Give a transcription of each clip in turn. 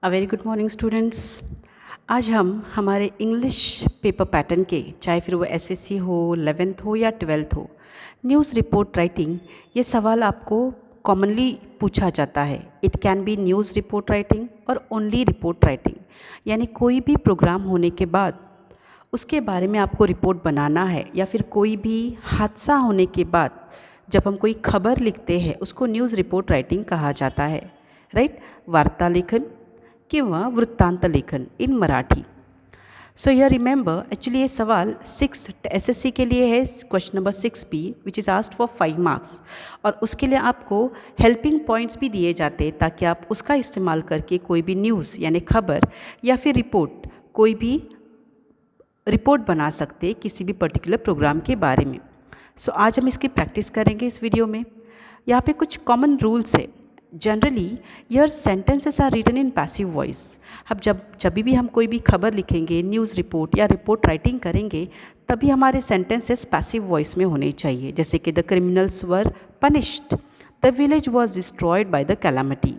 A very good morning students. आज हम हमारे इंग्लिश पेपर पैटर्न के, चाहे फिर वो एसएससी हो, 11th हो या 12th हो, न्यूज़ रिपोर्ट राइटिंग, ये सवाल आपको कॉमनली पूछा जाता है। It can be news report writing और ओनली रिपोर्ट राइटिंग, यानी कोई भी प्रोग्राम होने के बाद उसके बारे में आपको रिपोर्ट बनाना है, या फिर कोई भी हादसा होने के बाद जब हम कोई खबर लिखते हैं उसको न्यूज़ रिपोर्ट राइटिंग कहा जाता है। राइट, वार्ता लेखन किंवा वृत्तांत लेखन इन मराठी। सो यह रिमेंबर, एक्चुअली ये सवाल 6 एसएससी के लिए है, question number 6B, which is asked for 5 marks. और उसके लिए आपको हेल्पिंग पॉइंट्स भी दिए जाते हैं ताकि आप उसका इस्तेमाल करके कोई भी न्यूज़ यानी खबर या फिर रिपोर्ट, कोई भी रिपोर्ट बना सकते हैं किसी भी पर्टिकुलर प्रोग्राम के बारे में। सो आज हम इसकी प्रैक्टिस करेंगे इस वीडियो में। यहाँ पे कुछ कॉमन रूल्स है। Generally your sentences are written in passive voice. अब जब भी हम कोई भी खबर लिखेंगे, न्यूज़ रिपोर्ट या रिपोर्ट राइटिंग करेंगे, तभी हमारे सेंटेंसेस पैसिव वॉइस में होने चाहिए। जैसे कि the criminals were punished, the village was destroyed by the calamity.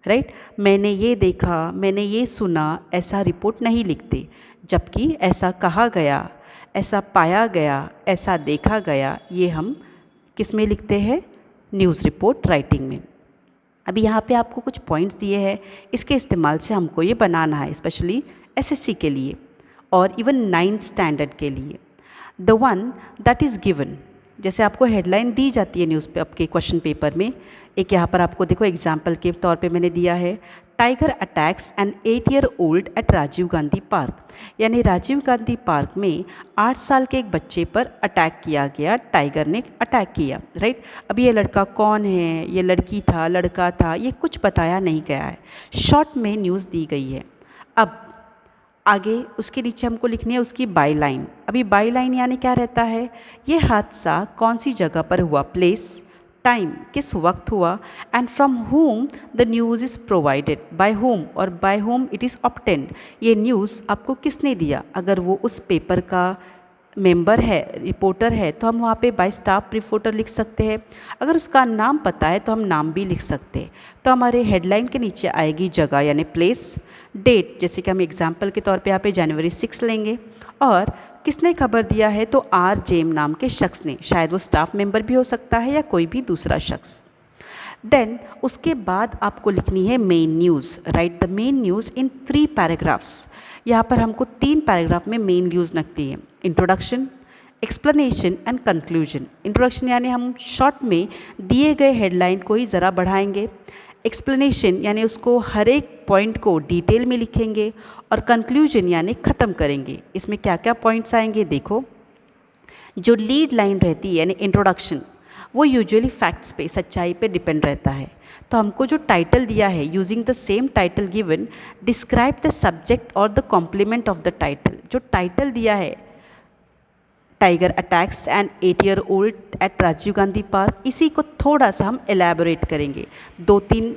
Right, मैंने ये देखा, मैंने ये सुना, ऐसा रिपोर्ट नहीं लिखते, जबकि ऐसा कहा गया, ऐसा पाया गया, ऐसा देखा गया, ये हम किस में लिखते हैं? न्यूज़ रिपोर्ट राइटिंग में। अभी यहाँ पे आपको कुछ पॉइंट्स दिए हैं, इसके इस्तेमाल से हमको ये बनाना है, स्पेशली एसएससी के लिए और इवन 9th स्टैंडर्ड के लिए। The one that is given, जैसे आपको हेडलाइन दी जाती है न्यूज़ पे आपके क्वेश्चन पेपर में। एक यहाँ पर आपको देखो एग्जाम्पल के तौर पे मैंने दिया है, tiger attacks an 8-year-old at Rajiv Gandhi park, यानी राजीव गांधी पार्क में 8 साल के एक बच्चे पर अटैक किया गया, टाइगर ने अटैक किया। राइट, अभी ये लड़का कौन है, ये लड़की था, लड़का था, ये कुछ बताया नहीं गया है, शॉर्ट में न्यूज़ दी गई है। अब आगे उसके नीचे हमको लिखनी है उसकी बाई लाइन। अभी बाई लाइन यानी क्या रहता है? ये हादसा कौन सी जगह पर हुआ, प्लेस, टाइम, किस वक्त हुआ, and from whom the news is provided, by whom और by whom it is obtained, ये न्यूज़ आपको किसने दिया। अगर वो उस पेपर का मेंबर है, रिपोर्टर है, तो हम वहाँ पे बाय स्टाफ रिपोर्टर लिख सकते हैं। अगर उसका नाम पता है तो हम नाम भी लिख सकते हैं। तो हमारे हेडलाइन के नीचे आएगी जगह यानी प्लेस, डेट, जैसे कि हम एग्जांपल के तौर पे यहाँ पे जनवरी 6 लेंगे, और किसने खबर दिया है तो आर जेम नाम के शख्स ने, शायद वो स्टाफ मेंबर भी हो सकता है या कोई भी दूसरा शख्स। देन उसके बाद आपको लिखनी है main news. Right the main news in 3 paragraphs. यहाँ पर हमको 3 पैराग्राफ में मेन न्यूज़ लगती है, introduction, explanation and conclusion. Introduction यानी हम शॉर्ट में दिए गए हेडलाइन को ही ज़रा बढ़ाएंगे, एक्सप्लेनेशन यानी उसको हर एक पॉइंट को डिटेल में लिखेंगे, और कंक्लूजन यानी ख़त्म करेंगे। इसमें क्या क्या पॉइंट्स आएंगे देखो। जो लीड लाइन रहती है यानी इंट्रोडक्शन, वो यूजुअली फैक्ट्स पे, सच्चाई पे डिपेंड रहता है। तो हमको जो टाइटल दिया है, using the same title given, describe the subject और the complement of the title. जो टाइटल दिया है, tiger attacks an 8-year-old at Rajiv Gandhi park, इसी को थोड़ा सा हम एलैबोरेट करेंगे 2-3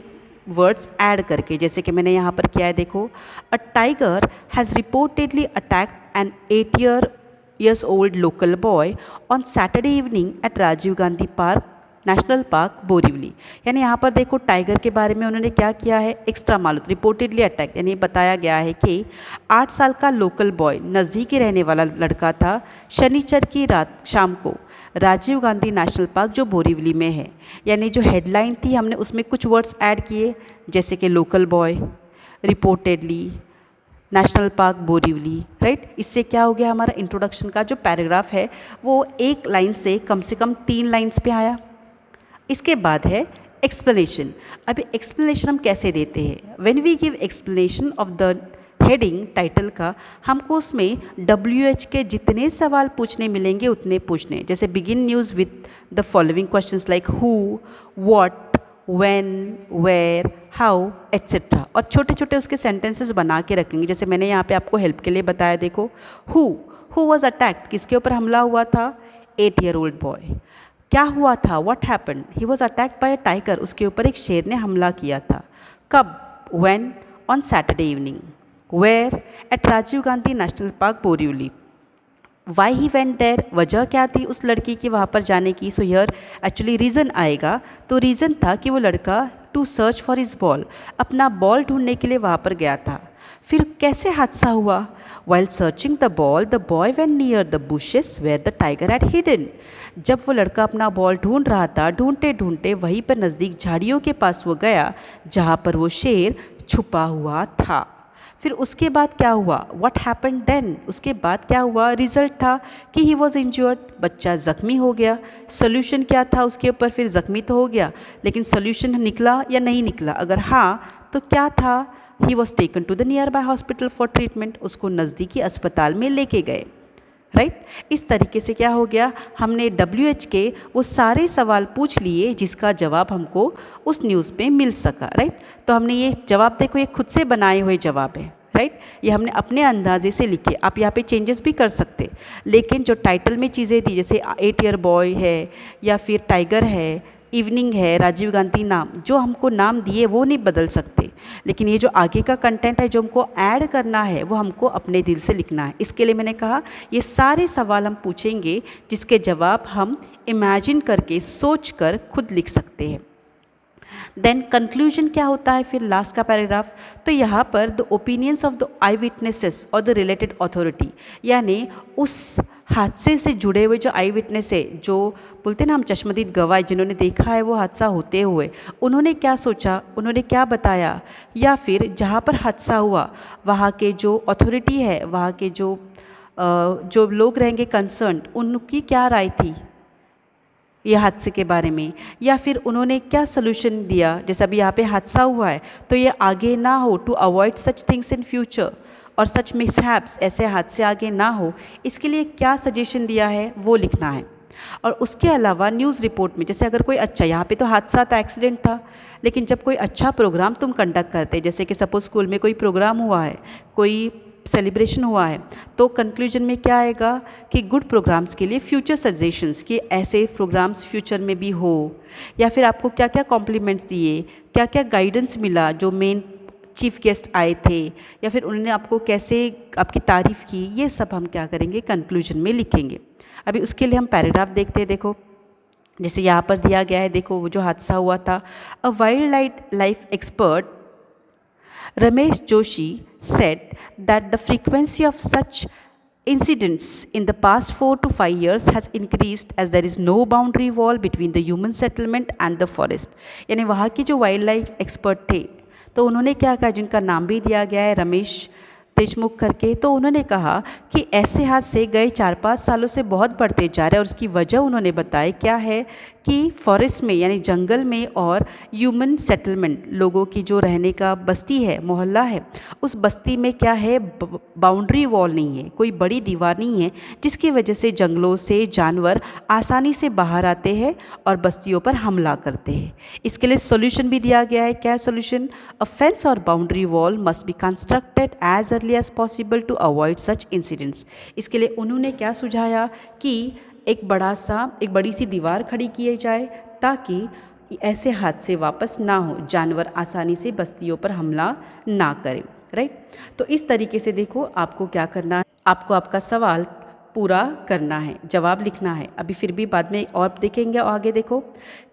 वर्ड्स ऐड करके, जैसे कि मैंने यहाँ पर किया है देखो। A tiger has reportedly attacked an 8-year-old local boy on Saturday evening at Rajiv Gandhi park national park Borivali. यानी यहाँ पर देखो टाइगर के बारे में उन्होंने क्या किया है, एक्स्ट्रा मालूम, रिपोर्टेडली अटैक, यानी बताया गया है कि 8 साल का लोकल बॉय, नज़दीकी रहने वाला लड़का था, शनिचर की रात शाम को राजीव गांधी नेशनल पार्क जो बोरीवली में है। यानी जो हेडलाइन थी हमने उसमें कुछ वर्ड्स ऐड किए, जैसे कि local boy, reportedly, national park Borivali. Right, इससे क्या हो गया, हमारा इंट्रोडक्शन का जो पैराग्राफ है वो एक लाइन से कम 3 लाइन्स पे आया। इसके बाद है एक्सप्लेनेशन। अभी एक्सप्लेनेशन हम कैसे देते हैं? When we give explanation of the heading, title का, हमको उसमें WH के जितने सवाल पूछने मिलेंगे उतने पूछने। जैसे begin news with the following questions like who, what, when, where, how, etcetera, और छोटे छोटे उसके सेंटेंसेस बना के रखेंगे। जैसे मैंने यहाँ पे आपको हेल्प के लिए बताया देखो, हु वॉज अटैक्ड, किसके ऊपर हमला हुआ था? 8-year-old boy. क्या हुआ था? What happened, he was attacked by a tiger, उसके ऊपर एक शेर ने हमला किया था। कब? When, on Saturday evening. Where? At Rajiv Gandhi national park Borivali. Why he went there, वजह क्या थी उस लड़की की वहाँ पर जाने की? सो हियर एक्चुअली रीज़न आएगा। तो रीज़न था कि वो लड़का to search for his ball, अपना बॉल ढूंढने के लिए वहाँ पर गया था। फिर कैसे हादसा हुआ? While searching the ball the boy went near the bushes where the tiger had hidden. जब वो लड़का अपना बॉल ढूंढ रहा था, ढूंढते ढूंढते वहीं पर नज़दीक झाड़ियों के पास वो गया जहाँ पर वो शेर छुपा हुआ था। फिर उसके बाद क्या हुआ? What happen then? उसके बाद क्या हुआ? रिजल्ट था कि ही वॉज इंजर्ड, बच्चा ज़ख्मी हो गया। सोल्यूशन क्या था उसके ऊपर? फिर ज़ख्मी तो हो गया, लेकिन सोल्यूशन निकला या नहीं निकला? अगर हाँ तो क्या था? He was taken to the nearby hospital for treatment, उसको नज़दीकी अस्पताल में लेके गए। राइट इस तरीके से क्या हो गया, हमने WH के वो सारे सवाल पूछ लिए जिसका जवाब हमको उस न्यूज़ पे मिल सका। राइट तो हमने ये जवाब देखो, ये खुद से बनाए हुए जवाब है। राइट ये हमने अपने अंदाजे से लिखे, आप यहाँ पे चेंजेस भी कर सकते, लेकिन जो टाइटल में चीज़ें दी जैसे 8 ईयर बॉय है या फिर टाइगर है, इवनिंग है, राजीव गांधी नाम, जो हमको नाम दिए वो नहीं बदल सकते, लेकिन ये जो आगे का कंटेंट है जो हमको ऐड करना है वो हमको अपने दिल से लिखना है। इसके लिए मैंने कहा ये सारे सवाल हम पूछेंगे जिसके जवाब हम इमेजिन करके सोच कर खुद लिख सकते हैं। देन कंक्लूजन क्या होता है फिर लास्ट का पैराग्राफ? तो यहाँ पर the opinions of the I witnesses और द रिलेटेड अथॉरिटी, यानी उस हादसे से जुड़े हुए जो आई विटनेस है, जो बोलते हैं ना हम चश्मदीद गवाह, जिन्होंने देखा है वो हादसा होते हुए, उन्होंने क्या सोचा, उन्होंने क्या बताया, या फिर जहाँ पर हादसा हुआ वहाँ के जो अथॉरिटी है, वहाँ के जो लोग रहेंगे कंसर्न, उनकी क्या राय थी ये हादसे के बारे में, या फिर उन्होंने क्या सोल्यूशन दिया। जैसे अभी यहाँ पे हादसा हुआ है तो ये आगे ना हो, to avoid such things in future और सच मिसहैप्स, ऐसे हादसे आगे ना हो, इसके लिए क्या सजेशन दिया है वो लिखना है। और उसके अलावा न्यूज़ रिपोर्ट में जैसे अगर कोई अच्छा, यहाँ पे तो हादसा था, एक्सीडेंट था, लेकिन जब कोई अच्छा प्रोग्राम तुम कंडक्ट करते, जैसे कि सपोज स्कूल में कोई प्रोग्राम हुआ है, कोई सेलिब्रेशन हुआ है, तो कंक्लूजन में क्या आएगा कि गुड प्रोग्राम्स के लिए फ्यूचर सजेशंस, कि ऐसे प्रोग्राम्स फ्यूचर में भी हो, या फिर आपको क्या क्या कॉम्प्लीमेंट्स दिए, क्या क्या गाइडेंस मिला जो मेन चीफ गेस्ट आए थे, या फिर उन्होंने आपको कैसे आपकी तारीफ़ की, ये सब हम क्या करेंगे कंक्लूजन में लिखेंगे। अभी उसके लिए हम पैराग्राफ देखते हैं। देखो जैसे यहाँ पर दिया गया है, देखो वो जो हादसा हुआ था, a wildlife expert Ramesh Joshi said that the frequency of such incidents in the past 4 to 5 years has increased as there is no boundary wall between the human settlement and the forest। यानी वहाँ की जो wild life expert थे तो उन्होंने क्या कहा, जिनका नाम भी दिया गया है रमेश देशमुख करके, तो उन्होंने कहा कि ऐसे हादसे गए 4-5 सालों से बहुत बढ़ते जा रहे हैं, और उसकी वजह उन्होंने बताया क्या है कि फॉरेस्ट में यानी जंगल में और ह्यूमन सेटलमेंट, लोगों की जो रहने का बस्ती है, मोहल्ला है, उस बस्ती में क्या है, बाउंड्री वॉल नहीं है, कोई बड़ी दीवार नहीं है, जिसकी वजह से जंगलों से जानवर आसानी से बाहर आते हैं और बस्तियों पर हमला करते हैं। इसके लिए सोल्यूशन भी दिया गया है। क्या सोल्यूशन? अ फेंस और boundary wall must be constructed as early as possible to avoid such incidents. इसके लिए उन्होंने क्या सुझाया कि एक बड़ी सी दीवार खड़ी की जाए ताकि ऐसे हादसे वापस ना हो, जानवर आसानी से बस्तियों पर हमला ना करें। राइट तो इस तरीके से देखो आपको क्या करना है, आपको आपका सवाल पूरा करना है, जवाब लिखना है। अभी फिर भी बाद में और देखेंगे आगे। देखो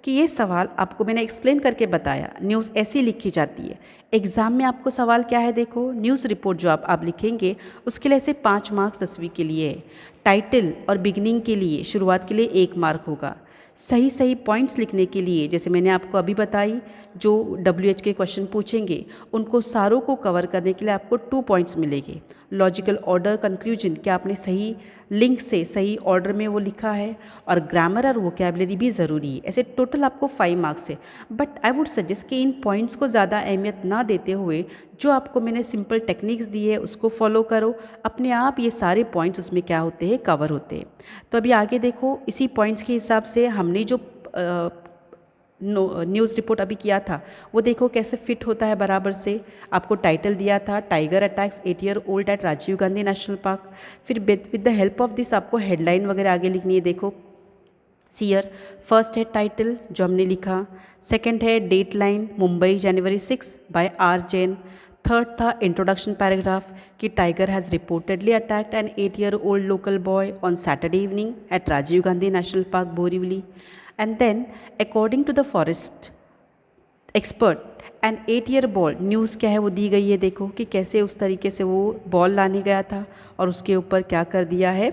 कि ये सवाल आपको मैंने एक्सप्लेन करके बताया, न्यूज़ ऐसी लिखी जाती है। एग्ज़ाम में आपको सवाल क्या है, देखो न्यूज़ रिपोर्ट जो आप लिखेंगे उसके लिए ऐसे 5 मार्क्स 10वीं के लिए है। टाइटल और बिगनिंग के लिए, शुरुआत के लिए 1 मार्क होगा। सही पॉइंट्स लिखने के लिए जैसे मैंने आपको अभी बताई, जो WH के क्वेश्चन पूछेंगे उनको सारों को कवर करने के लिए आपको 2 पॉइंट्स मिलेंगे। लॉजिकल ऑर्डर, कंक्लूजन, क्या आपने सही लिंक से सही ऑर्डर में वो लिखा है, और ग्रामर और वोकैबुलरी भी ज़रूरी है। ऐसे टोटल आपको 5 मार्क्स है। बट आई वुड सजेस्ट कि इन पॉइंट्स को ज़्यादा अहमियत ना देते हुए जो आपको मैंने सिंपल टेक्निक्स दी है उसको फॉलो करो, अपने आप ये सारे पॉइंट्स उसमें क्या होते हैं, कवर होते हैं। तो अभी आगे देखो, इसी पॉइंट्स के हिसाब से हमने जो न्यूज़ रिपोर्ट अभी किया था वो देखो कैसे फिट होता है बराबर से। आपको टाइटल दिया था tiger attacks 8 year old at Rajiv Gandhi national park. फिर with the help of this आपको हेडलाइन वगैरह आगे लिखनी है। देखो सीयर, फर्स्ट है टाइटल जो हमने लिखा, सेकंड है date line Mumbai January 6 by R Jain, third था इंट्रोडक्शन पैराग्राफ कि tiger has reportedly attacked an 8 year old local boy on Saturday evening at Rajiv Gandhi national park Borivali, and then according to the forest expert and 8 year ball, news क्या है वो दी गई है, देखो कि कैसे उस तरीके से वो बॉल लाने गया था और उसके ऊपर क्या कर दिया है,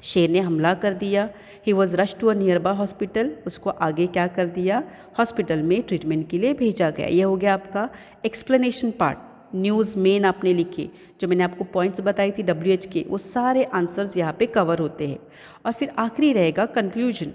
शेर ने हमला कर दिया। He was rush to a nearby hospital, उसको आगे क्या कर दिया, हॉस्पिटल में ट्रीटमेंट के लिए भेजा गया। ये हो गया आपका एक्सप्लेनेशन पार्ट। न्यूज़ मेन आपने लिखे, जो मैंने आपको पॉइंट्स बताई थी WH के, वो सारे आंसर्स यहाँ पे कवर होते हैं। और फिर आखिरी रहेगा कंक्लूजन।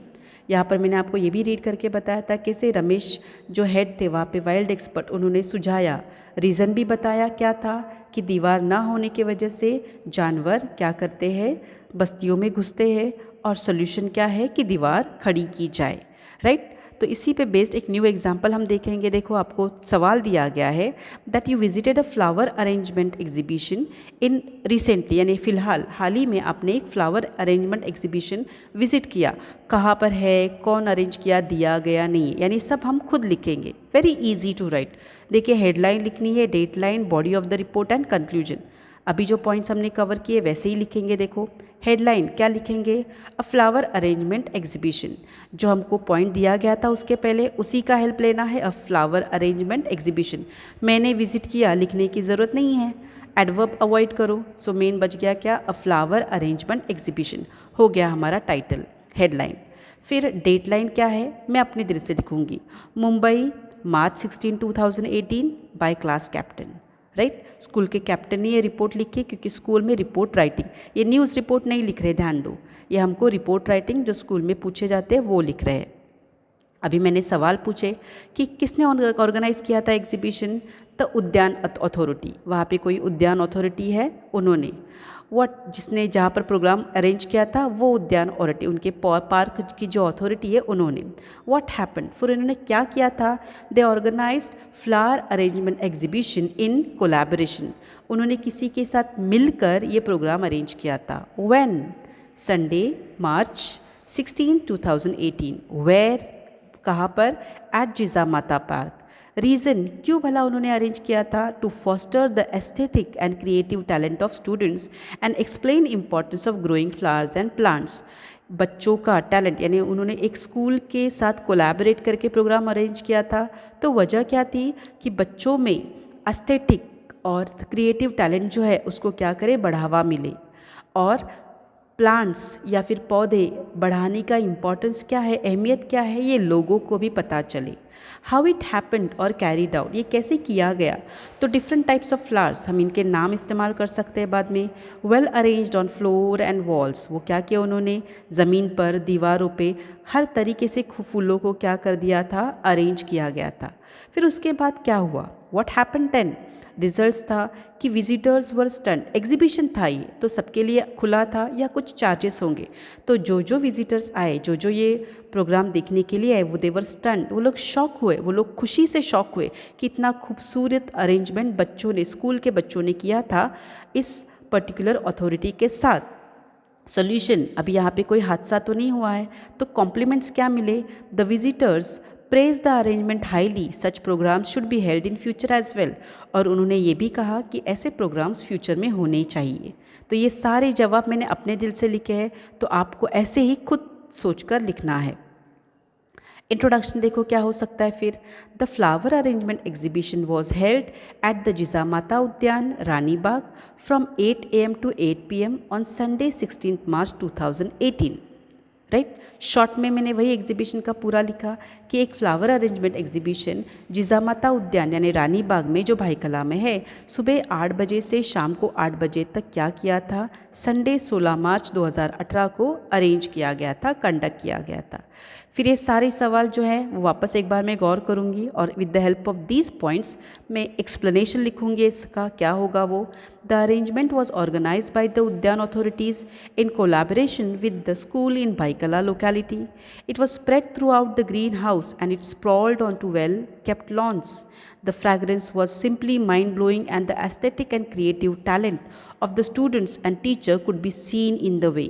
यहाँ पर मैंने आपको ये भी रीड करके बताया था कैसे रमेश जो हेड थे वहाँ पे वाइल्ड एक्सपर्ट, उन्होंने सुझाया, रीज़न भी बताया क्या था कि दीवार ना होने की वजह से जानवर क्या करते हैं, बस्तियों में घुसते हैं, और सोल्यूशन क्या है कि दीवार खड़ी की जाए, राइट। तो इसी पे बेस्ड एक न्यू एग्जांपल हम देखेंगे। देखो आपको सवाल दिया गया है that you visited a flower arrangement exhibition in recently, यानी फ़िलहाल हाल ही में आपने एक फ्लावर अरेंजमेंट एग्जीबिशन विजिट किया। कहाँ पर है, कौन अरेंज किया, दिया गया नहीं है, यानी सब हम खुद लिखेंगे। Very easy to write. देखिए हेडलाइन लिखनी है, date line, body of the report and conclusion. अभी जो पॉइंट्स हमने कवर किए वैसे ही लिखेंगे। देखो हेडलाइन क्या लिखेंगे, अ फ्लावर अरेंजमेंट एग्जीबिशन, जो हमको पॉइंट दिया गया था उसके पहले उसी का हेल्प लेना है, अ फ्लावर अरेंजमेंट एग्जीबिशन। मैंने विजिट किया लिखने की ज़रूरत नहीं है, एडवर्ब अवॉइड करो। सो मेन बच गया क्या, अ फ्लावर अरेंजमेंट एग्जीबिशन, हो गया हमारा टाइटल हेडलाइन। फिर डेट लाइन क्या है, मैं अपने दिल से लिखूँगी, Mumbai March 16, 2018 by class captain, right. School के कैप्टन ने ये रिपोर्ट लिखी, क्योंकि स्कूल में रिपोर्ट राइटिंग, ये न्यूज़ रिपोर्ट नहीं लिख रहे, ध्यान दो, ये हमको रिपोर्ट राइटिंग जो स्कूल में पूछे जाते हैं वो लिख रहे हैं। अभी मैंने सवाल पूछे कि किसने ऑर्गेनाइज किया था एग्जीबिशन, तो उद्यान अथॉरिटी, वहाँ पे कोई उद्यान अथॉरिटी है, उन्होंने। वट जिसने जहाँ पर प्रोग्राम अरेंज किया था वो उद्यान अथॉरिटी, उनके पार्क की जो अथॉरिटी है उन्होंने। व्हाट हैपेंड, फिर उन्होंने क्या किया था, they organized flower arrangement exhibition in collaboration, उन्होंने किसी के साथ मिलकर ये प्रोग्राम अरेंज किया था। व्हेन, संडे March 16, 2018, वेयर, कहाँ पर, एट जिजामाता पार्क। रीज़न, क्यों भला उन्होंने अरेंज किया था, to foster the aesthetic and creative talent of students and explain importance of growing flowers and plants. बच्चों का टैलेंट, यानी उन्होंने एक स्कूल के साथ कोलैबोरेट करके प्रोग्राम अरेंज किया था। तो वजह क्या थी कि बच्चों में एस्थेटिक और क्रिएटिव टैलेंट जो है उसको क्या करे, बढ़ावा मिले, और प्लांट्स या फिर पौधे बढ़ाने का इम्पोर्टेंस क्या है, अहमियत क्या है, ये लोगों को भी पता चले। हाउ इट हैपेंड और कैरीड आउट, ये कैसे किया गया, तो डिफरेंट टाइप्स ऑफ फ्लावर्स, हम इनके नाम इस्तेमाल कर सकते हैं बाद में। Well arranged on floor and walls, वो क्या किया उन्होंने, ज़मीन पर, दीवारों पे, हर तरीके से फूलों को क्या कर दिया था, अरेंज किया गया था। फिर उसके बाद क्या हुआ, व्हाट हैपेंड देन, रिजल्ट्स था कि विजिटर्स वर स्टंट, एग्जीबिशन था ये तो सबके लिए खुला था या कुछ चार्जेस होंगे, तो जो जो विजिटर्स आए, जो जो ये प्रोग्राम देखने के लिए आए, वो देवर स्टंट, वो लोग शॉक हुए, वो लोग खुशी से शॉक हुए कि इतना खूबसूरत अरेंजमेंट बच्चों ने, स्कूल के बच्चों ने किया था इस पर्टिकुलर अथॉरिटी के साथ। सोल्यूशन, अभी यहाँ पे कोई हादसा तो नहीं हुआ है, तो कॉम्प्लीमेंट्स क्या मिले, the visitors praise the arrangement highly, such programs should be held in future as well, और उन्होंने ये भी कहा कि ऐसे प्रोग्राम्स फ्यूचर में होने चाहिए। तो ये सारे जवाब मैंने अपने दिल से लिखे हैं, तो आपको ऐसे ही खुद सोचकर लिखना है। इंट्रोडक्शन देखो क्या हो सकता है फिर, the flower arrangement exhibition was held at the Jijamata Udyan Rani Bagh from 8 AM to 8 PM on Sunday 16 March 2018, right. Short में मैंने वही एग्जीबिशन का पूरा लिखा कि एक फ्लावर अरेंजमेंट एग्जीबिशन जिजामाता उद्यान यानी रानी बाग में जो भाईकला में है, सुबह 8 बजे से शाम को 8 बजे तक क्या किया था, संडे 16 मार्च 2018 को अरेंज किया गया था, कंडक्ट किया गया था। फिर ये सारे सवाल जो हैं वो वापस एक बार मैं गौर करूँगी और with the help of these points मैं एक्सप्लेनेशन लिखूँगी इसका क्या होगा वो। The arrangement was organize by the Udyan authorities in collaboration with the school in Byculla locality. It was spread throughout the greenhouse and it sprawled onto well-kept lawns. The fragrance was simply mind-blowing and the aesthetic and creative talent of the students and teacher could be seen in the way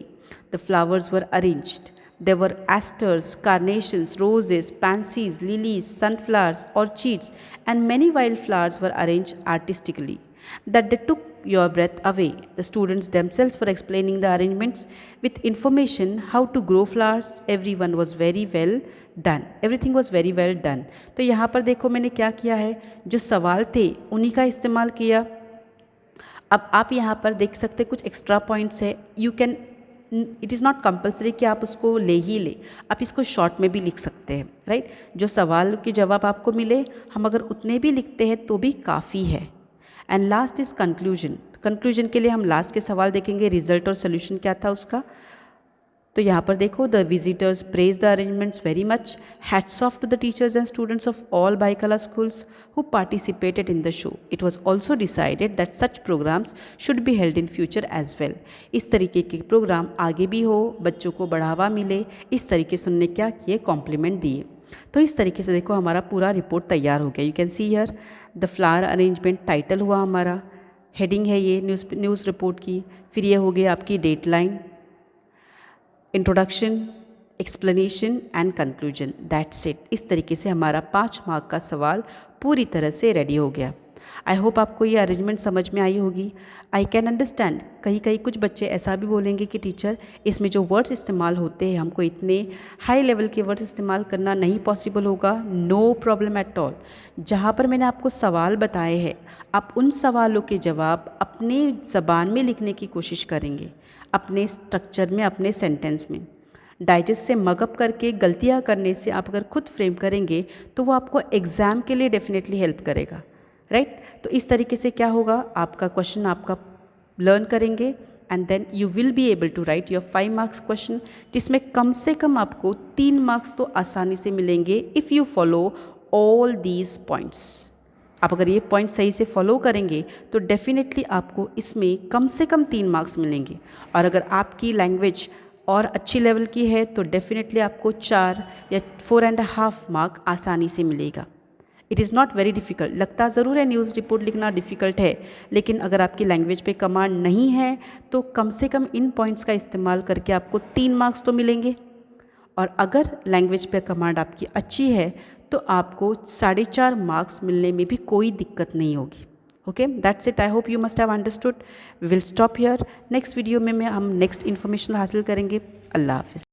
the flowers were arranged. There were asters, carnations, roses, pansies, lilies, sunflowers, orchids, and many wildflowers were arranged artistically. That they took your breath away. The students themselves were explaining the arrangements with information how to grow flowers. Everyone was very well done. Everything was very well done. तो यहाँ पर देखो मैंने क्या किया है, जो सवाल थे उन्हीं का इस्तेमाल किया। अब आप यहाँ पर देख सकते कुछ एक्स्ट्रा पॉइंट्स है। You can, it is not compulsory कि आप उसको ले ही ले, आप इसको शॉर्ट में भी लिख सकते हैं, राइट। जो सवाल के जवाब आपको मिले हम अगर उतने भी लिखते हैं तो भी काफ़ी है। And last is conclusion. Conclusion के लिए हम लास्ट के सवाल देखेंगे, रिजल्ट और सोल्यूशन क्या था उसका। तो यहाँ पर देखो, the visitors praise the arrangements very much. Hats off to the teachers and students of all Byculla schools who participated in the show. It was also decided that such programs should be held in future as well. इस तरीके के programme आगे भी हो, बच्चों को बढ़ावा मिले, इस तरीके से उन्होंने क्या किए, कॉम्प्लीमेंट दिए। तो इस तरीके से देखो हमारा पूरा रिपोर्ट तैयार हो गया। You can see here the flower arrangement title हुआ हमारा, हेडिंग है ये न्यूज़ रिपोर्ट की। फिर ये हो गया आपकी dateline, introduction, explanation and conclusion, that's it. इस तरीके से हमारा 5 मार्क का सवाल पूरी तरह से रेडी हो गया। आई होप आपको ये अरेंजमेंट समझ में आई होगी। आई कैन अंडरस्टैंड, कहीं कुछ बच्चे ऐसा भी बोलेंगे कि टीचर इसमें जो वर्ड्स इस्तेमाल होते हैं हमको इतने हाई लेवल के वर्ड्स इस्तेमाल करना नहीं पॉसिबल होगा। No problem at all. जहाँ पर मैंने आपको सवाल बताए हैं आप उन सवालों के जवाब अपने ज़बान में लिखने की कोशिश करेंगे, अपने स्ट्रक्चर में, अपने सेंटेंस में। डाइजेस्ट से मगअप करके गलतियाँ करने से आप अगर खुद फ्रेम करेंगे तो वो आपको एग्ज़ाम के लिए डेफिनेटली हेल्प करेगा, राइट। तो इस तरीके से क्या होगा, आपका क्वेश्चन आपका लर्न करेंगे and then you will be able to write your 5 marks question, जिसमें कम से कम आपको 3 मार्क्स तो आसानी से मिलेंगे if you follow all these points. आप अगर ये पॉइंट सही से फॉलो करेंगे तो डेफिनेटली आपको इसमें कम से कम 3 मार्क्स मिलेंगे। और अगर आपकी लैंग्वेज और अच्छी लेवल की है तो डेफिनेटली आपको 4 या 4.5 मार्क आसानी से मिलेगा। It is not very difficult. लगता ज़रूर है न्यूज़ रिपोर्ट लिखना डिफ़िकल्ट है, लेकिन अगर आपकी लैंग्वेज पे कमांड नहीं है तो कम से कम इन पॉइंट्स का इस्तेमाल करके आपको 3 मार्क्स तो मिलेंगे। और अगर लैंग्वेज पे कमांड आपकी अच्छी है तो आपको 4.5 मार्क्स मिलने में भी कोई दिक्कत नहीं होगी। Okay, that's it. I hope you must have understood. We will stop here. Next video में हम नेक्स्ट इन्फॉर्मेशन हासिल करेंगे। अल्लाह हाफिज़।